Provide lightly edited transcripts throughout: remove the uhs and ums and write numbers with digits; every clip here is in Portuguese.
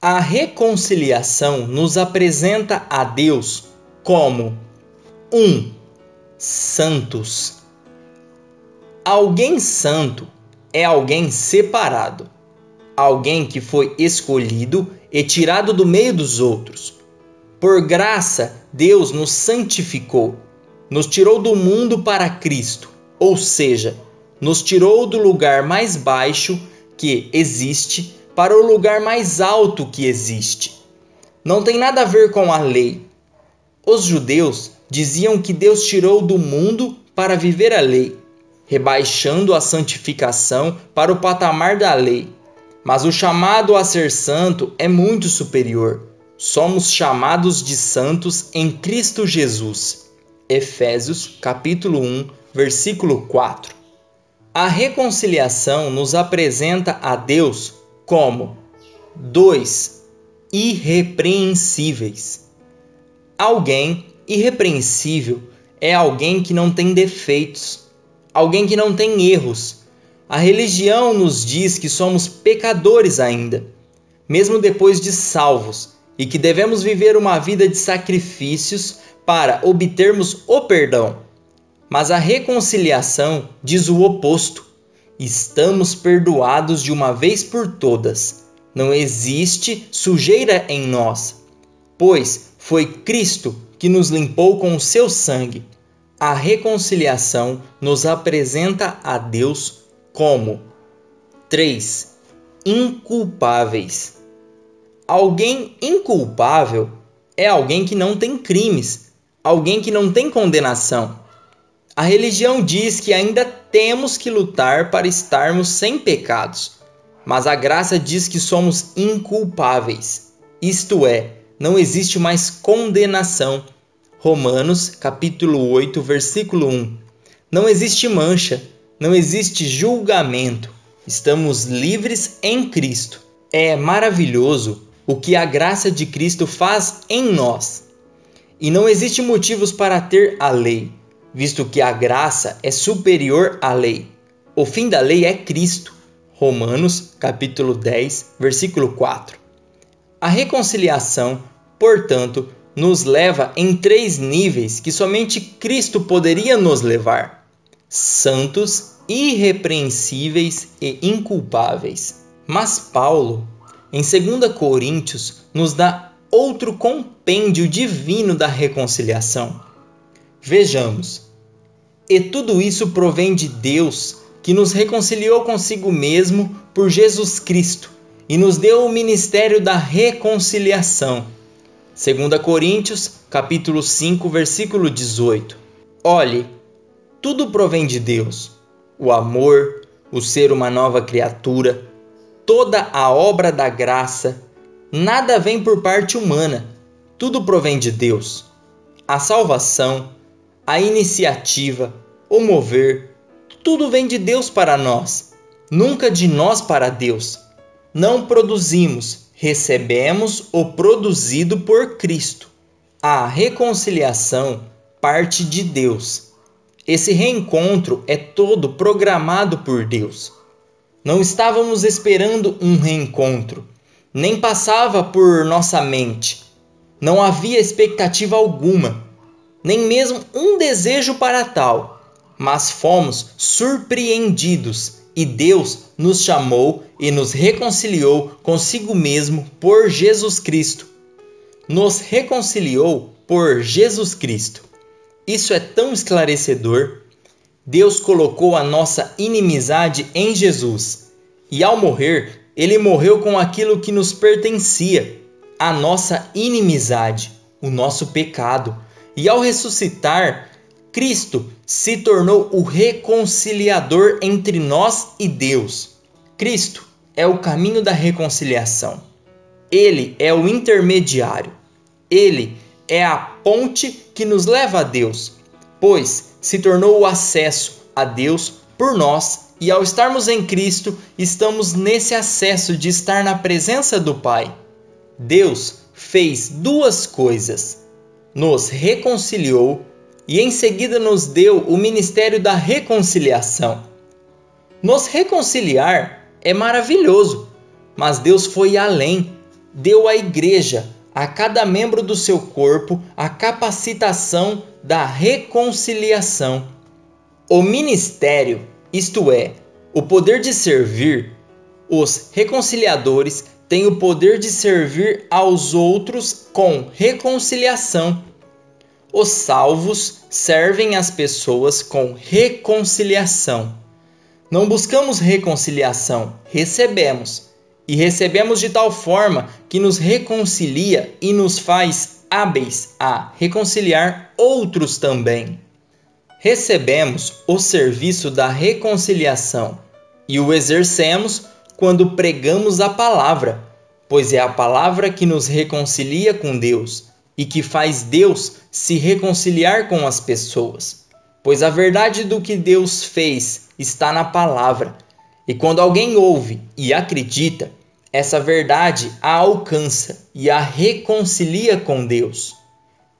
A reconciliação nos apresenta a Deus como 1. Santos. Alguém santo é alguém separado, alguém que foi escolhido e tirado do meio dos outros. Por graça, Deus nos santificou, nos tirou do mundo para Cristo, ou seja, nos tirou do lugar mais baixo que existe para o lugar mais alto que existe. Não tem nada a ver com a lei. Os judeus diziam que Deus tirou do mundo para viver a lei, rebaixando a santificação para o patamar da lei. Mas o chamado a ser santo é muito superior. Somos chamados de santos em Cristo Jesus. Efésios, capítulo 1, versículo 4. A reconciliação nos apresenta a Deus como 2. Irrepreensíveis. Alguém irrepreensível é alguém que não tem defeitos, alguém que não tem erros. A religião nos diz que somos pecadores ainda, mesmo depois de salvos, e que devemos viver uma vida de sacrifícios para obtermos o perdão. Mas a reconciliação diz o oposto. Estamos perdoados de uma vez por todas. Não existe sujeira em nós, pois foi Cristo que nos limpou com o seu sangue. A reconciliação nos apresenta a Deus como 3. Inculpáveis. Alguém inculpável é alguém que não tem crimes, alguém que não tem condenação. A religião diz que ainda temos que lutar para estarmos sem pecados, mas a graça diz que somos inculpáveis, isto é, não existe mais condenação. Romanos, capítulo 8, versículo 1. Não existe mancha, não existe julgamento. Estamos livres em Cristo. É maravilhoso o que a graça de Cristo faz em nós. E não existe motivos para ter a lei, visto que a graça é superior à lei. O fim da lei é Cristo. Romanos, capítulo 10, versículo 4. A reconciliação, portanto, nos leva em 3 níveis que somente Cristo poderia nos levar: santos, irrepreensíveis e inculpáveis. Mas Paulo, em 2 Coríntios, nos dá outro compêndio divino da reconciliação. Vejamos. E tudo isso provém de Deus, que nos reconciliou consigo mesmo por Jesus Cristo e nos deu o ministério da reconciliação. 2 Coríntios, capítulo 5, versículo 18. Olhe, tudo provém de Deus. O amor, o ser uma nova criatura, toda a obra da graça, nada vem por parte humana, tudo provém de Deus. A salvação, a iniciativa, o mover, tudo vem de Deus para nós, nunca de nós para Deus. Não produzimos, recebemos o produzido por Cristo. A reconciliação parte de Deus. Esse reencontro é todo programado por Deus. Não estávamos esperando um reencontro, nem passava por nossa mente. Não havia expectativa alguma, nem mesmo um desejo para tal, mas fomos surpreendidos e Deus nos chamou e nos reconciliou consigo mesmo por Jesus Cristo. Nos reconciliou por Jesus Cristo. Isso é tão esclarecedor. Deus colocou a nossa inimizade em Jesus e ao morrer, Ele morreu com aquilo que nos pertencia, a nossa inimizade, o nosso pecado. E ao ressuscitar, Cristo se tornou o reconciliador entre nós e Deus. Cristo é o caminho da reconciliação. Ele é o intermediário. Ele é a ponte que nos leva a Deus, pois se tornou o acesso a Deus por nós e ao estarmos em Cristo, estamos nesse acesso de estar na presença do Pai. Deus fez 2 coisas. Nos reconciliou e em seguida nos deu o ministério da reconciliação. Nos reconciliar é maravilhoso, mas Deus foi além. deu à igreja, a cada membro do seu corpo, a capacitação da reconciliação. O ministério, isto é, o poder de servir, os reconciliadores têm o poder de servir aos outros com reconciliação. Os salvos servem as pessoas com reconciliação. Não buscamos reconciliação, recebemos. E recebemos de tal forma que nos reconcilia e nos faz hábeis a reconciliar outros também. Recebemos o serviço da reconciliação e o exercemos quando pregamos a palavra, pois é a palavra que nos reconcilia com Deus e que faz Deus se reconciliar com as pessoas. Pois a verdade do que Deus fez está na palavra, e quando alguém ouve e acredita, essa verdade a alcança e a reconcilia com Deus.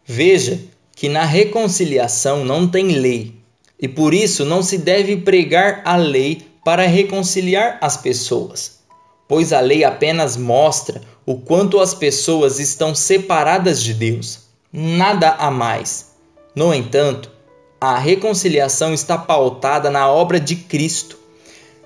Veja que na reconciliação não tem lei, e por isso não se deve pregar a lei para reconciliar as pessoas, pois a lei apenas mostra o quanto as pessoas estão separadas de Deus, nada a mais. No entanto, a reconciliação está pautada na obra de Cristo,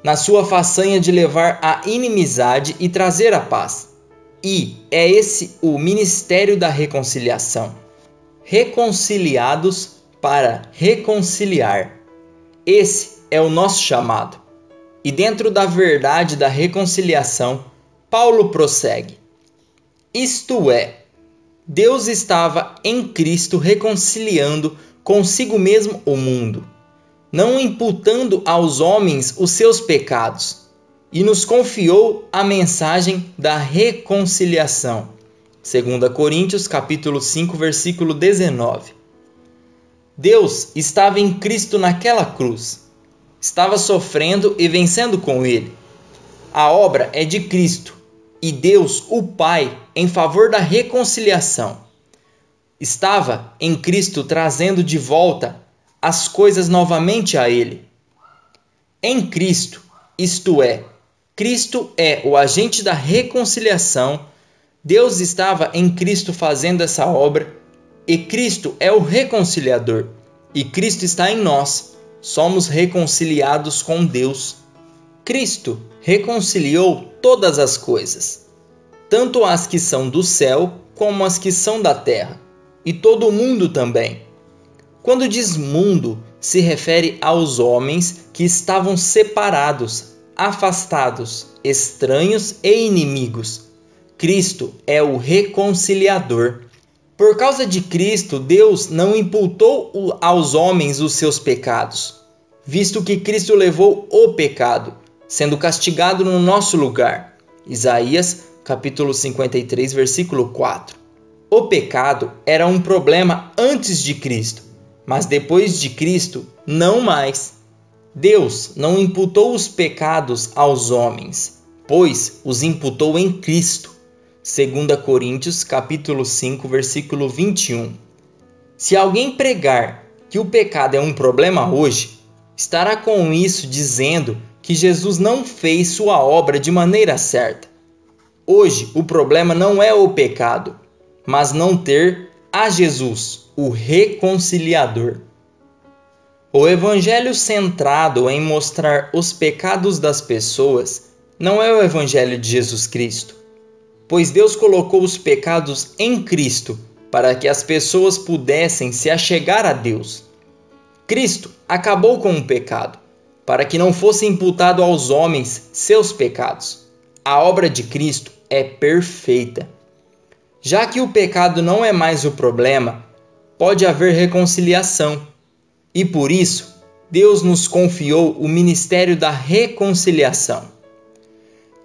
na sua façanha de levar a inimizade e trazer a paz. E é esse o ministério da reconciliação. Reconciliados para reconciliar. Esse é o nosso chamado. E dentro da verdade da reconciliação, Paulo prossegue. Isto é, Deus estava em Cristo reconciliando consigo mesmo o mundo, não imputando aos homens os seus pecados, e nos confiou a mensagem da reconciliação. 2 Coríntios capítulo 5, versículo 19. Deus estava em Cristo naquela cruz. Estava sofrendo e vencendo com ele. A obra é de Cristo e Deus, o Pai, em favor da reconciliação. Estava em Cristo trazendo de volta as coisas novamente a ele. Em Cristo, isto é, Cristo é o agente da reconciliação. Deus estava em Cristo fazendo essa obra e Cristo é o reconciliador. E Cristo está em nós. Somos reconciliados com Deus. Cristo reconciliou todas as coisas, tanto as que são do céu como as que são da terra, e todo o mundo também. Quando diz mundo, se refere aos homens que estavam separados, afastados, estranhos e inimigos. Cristo é o reconciliador. Por causa de Cristo, Deus não imputou aos homens os seus pecados, visto que Cristo levou o pecado, sendo castigado no nosso lugar. Isaías, capítulo 53, versículo 4. O pecado era um problema antes de Cristo, mas depois de Cristo, não mais. Deus não imputou os pecados aos homens, pois os imputou em Cristo. 2 Coríntios, capítulo 5, versículo 21. Se alguém pregar que o pecado é um problema hoje, estará com isso dizendo que Jesus não fez sua obra de maneira certa. Hoje, o problema não é o pecado, mas não ter a Jesus, o reconciliador. O evangelho centrado em mostrar os pecados das pessoas não é o evangelho de Jesus Cristo, pois Deus colocou os pecados em Cristo para que as pessoas pudessem se achegar a Deus. Cristo acabou com o pecado, para que não fosse imputado aos homens seus pecados. A obra de Cristo é perfeita. Já que o pecado não é mais o problema, pode haver reconciliação. E por isso, Deus nos confiou o ministério da reconciliação.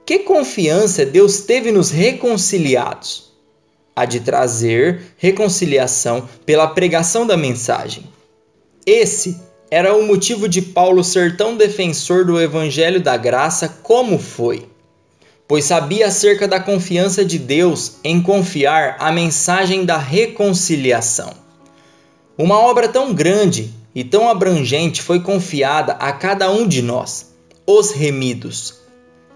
Que confiança Deus teve nos reconciliados? A de trazer reconciliação pela pregação da mensagem. Esse era o motivo de Paulo ser tão defensor do Evangelho da Graça como foi, pois sabia acerca da confiança de Deus em confiar a mensagem da reconciliação. Uma obra tão grande e tão abrangente foi confiada a cada um de nós, os remidos.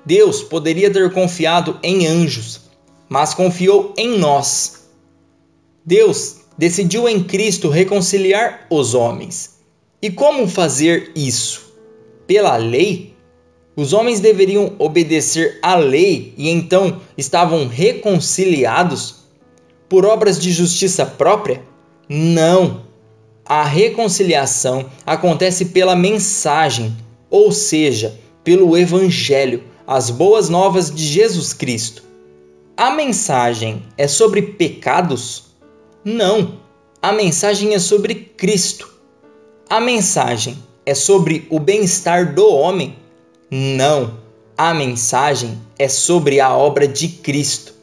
Deus poderia ter confiado em anjos, mas confiou em nós. Deus decidiu em Cristo reconciliar os homens. E como fazer isso? Pela lei? Os homens deveriam obedecer à lei e então estavam reconciliados? Por obras de justiça própria? Não! A reconciliação acontece pela mensagem, ou seja, pelo Evangelho, as boas novas de Jesus Cristo. A mensagem é sobre pecados? Não! A mensagem é sobre Cristo. A mensagem é sobre o bem-estar do homem? Não! A mensagem é sobre a obra de Cristo.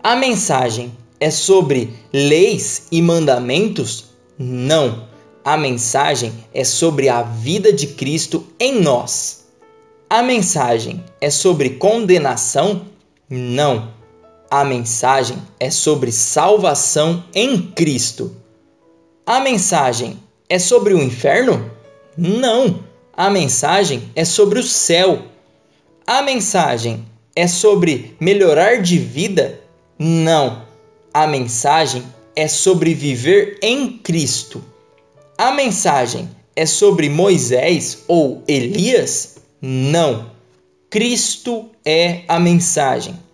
A mensagem é sobre leis e mandamentos? Não! A mensagem é sobre a vida de Cristo em nós. A mensagem é sobre condenação? Não! A mensagem é sobre salvação em Cristo. A mensagem é sobre o inferno? Não! A mensagem é sobre o céu. A mensagem é sobre melhorar de vida? Não! A mensagem é sobre viver em Cristo. A mensagem é sobre Moisés ou Elias? Não! Cristo é a mensagem.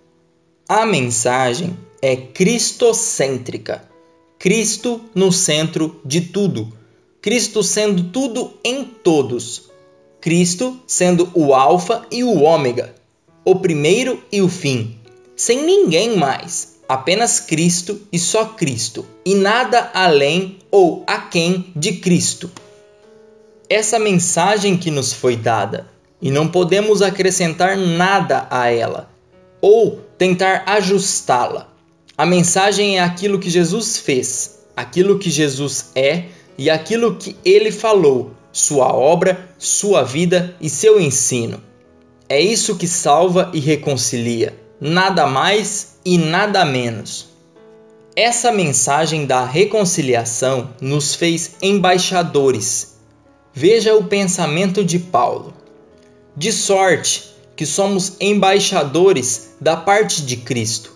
A mensagem é cristocêntrica. Cristo no centro de tudo. Cristo sendo tudo em todos. Cristo sendo o alfa e o ômega, o primeiro e o fim. Sem ninguém mais. Apenas Cristo e só Cristo. E nada além ou aquém de Cristo. Essa mensagem que nos foi dada. E não podemos acrescentar nada a ela. Ou tentar ajustá-la. A mensagem é aquilo que Jesus fez, aquilo que Jesus é e aquilo que ele falou, sua obra, sua vida e seu ensino. É isso que salva e reconcilia, nada mais e nada menos. Essa mensagem da reconciliação nos fez embaixadores. Veja o pensamento de Paulo. De sorte que somos embaixadores da parte de Cristo,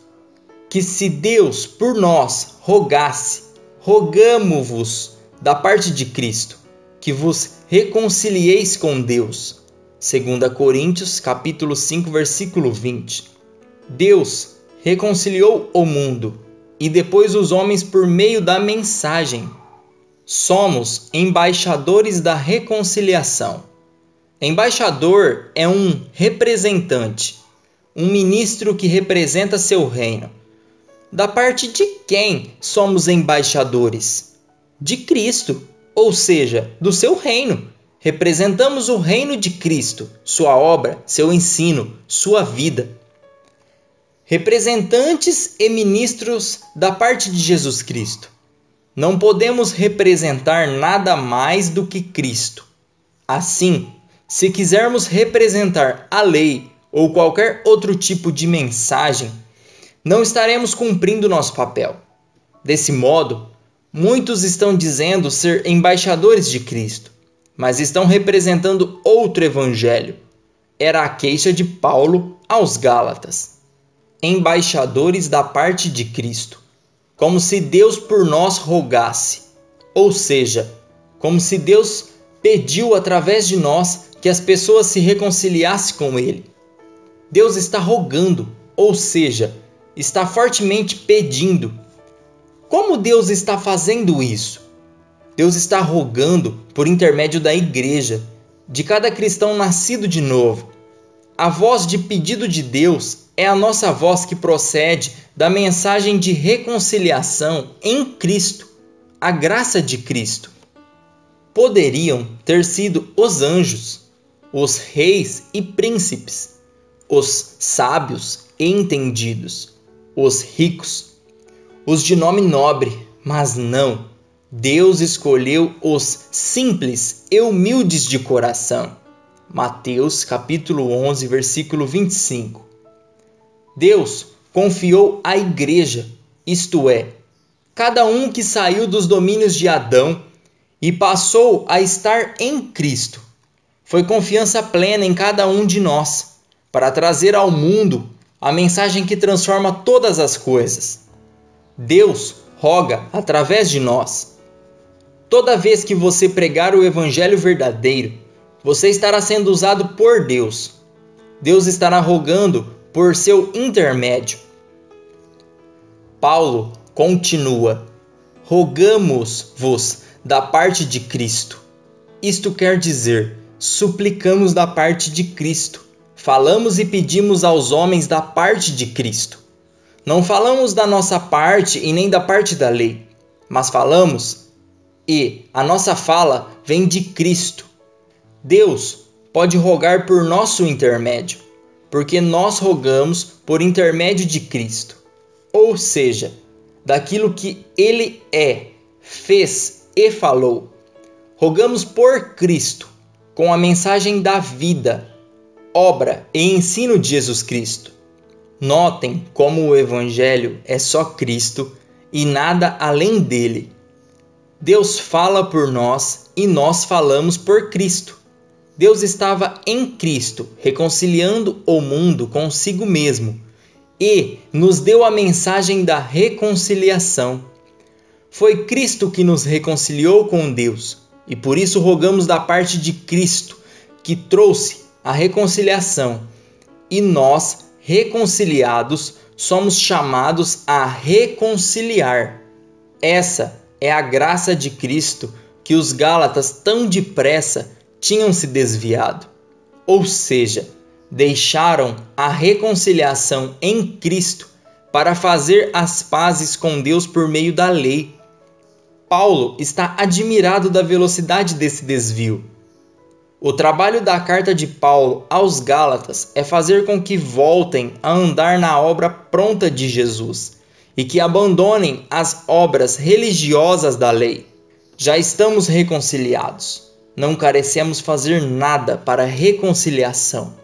que se Deus por nós rogasse, rogamo-vos da parte de Cristo, que vos reconcilieis com Deus. 2 Coríntios capítulo 5, versículo 20. Deus reconciliou o mundo e depois os homens por meio da mensagem. Somos embaixadores da reconciliação. Embaixador é um representante, um ministro que representa seu reino. Da parte de quem somos embaixadores? De Cristo, ou seja, do seu reino. Representamos o reino de Cristo, sua obra, seu ensino, sua vida. Representantes e ministros da parte de Jesus Cristo. Não podemos representar nada mais do que Cristo. Assim, se quisermos representar a lei ou qualquer outro tipo de mensagem, não estaremos cumprindo nosso papel. Desse modo, muitos estão dizendo ser embaixadores de Cristo, mas estão representando outro evangelho. Era a queixa de Paulo aos Gálatas. Embaixadores da parte de Cristo, como se Deus por nós rogasse, ou seja, como se Deus pediu através de nós que as pessoas se reconciliassem com Ele. Deus está rogando, ou seja, está fortemente pedindo. Como Deus está fazendo isso? Deus está rogando por intermédio da igreja, de cada cristão nascido de novo. A voz de pedido de Deus é a nossa voz que procede da mensagem de reconciliação em Cristo, a graça de Cristo. Poderiam ter sido os anjos, os reis e príncipes, os sábios e entendidos, os ricos, os de nome nobre, mas não. Deus escolheu os simples e humildes de coração. Mateus capítulo 11, versículo 25. Deus confiou à igreja, isto é, cada um que saiu dos domínios de Adão e passou a estar em Cristo. Foi confiança plena em cada um de nós, para trazer ao mundo a mensagem que transforma todas as coisas. Deus roga através de nós. Toda vez que você pregar o evangelho verdadeiro, você estará sendo usado por Deus. Deus estará rogando por seu intermédio. Paulo continua: rogamos-vos da parte de Cristo. Isto quer dizer, suplicamos da parte de Cristo. Falamos e pedimos aos homens da parte de Cristo. Não falamos da nossa parte e nem da parte da lei, mas falamos e a nossa fala vem de Cristo. Deus pode rogar por nosso intermédio, porque nós rogamos por intermédio de Cristo, ou seja, daquilo que Ele é, fez e falou. Rogamos por Cristo, com a mensagem da vida, obra e ensino de Jesus Cristo. Notem como o Evangelho é só Cristo e nada além dele. Deus fala por nós e nós falamos por Cristo. Deus estava em Cristo, reconciliando o mundo consigo mesmo, e nos deu a mensagem da reconciliação. Foi Cristo que nos reconciliou com Deus, e por isso rogamos da parte de Cristo, que trouxe a reconciliação, e nós, reconciliados, somos chamados a reconciliar. Essa é a graça de Cristo que os Gálatas tão depressa tinham se desviado. Ou seja, deixaram a reconciliação em Cristo para fazer as pazes com Deus por meio da lei. Paulo está admirado da velocidade desse desvio. O trabalho da carta de Paulo aos Gálatas é fazer com que voltem a andar na obra pronta de Jesus e que abandonem as obras religiosas da lei. Já estamos reconciliados. Não carecemos fazer nada para a reconciliação.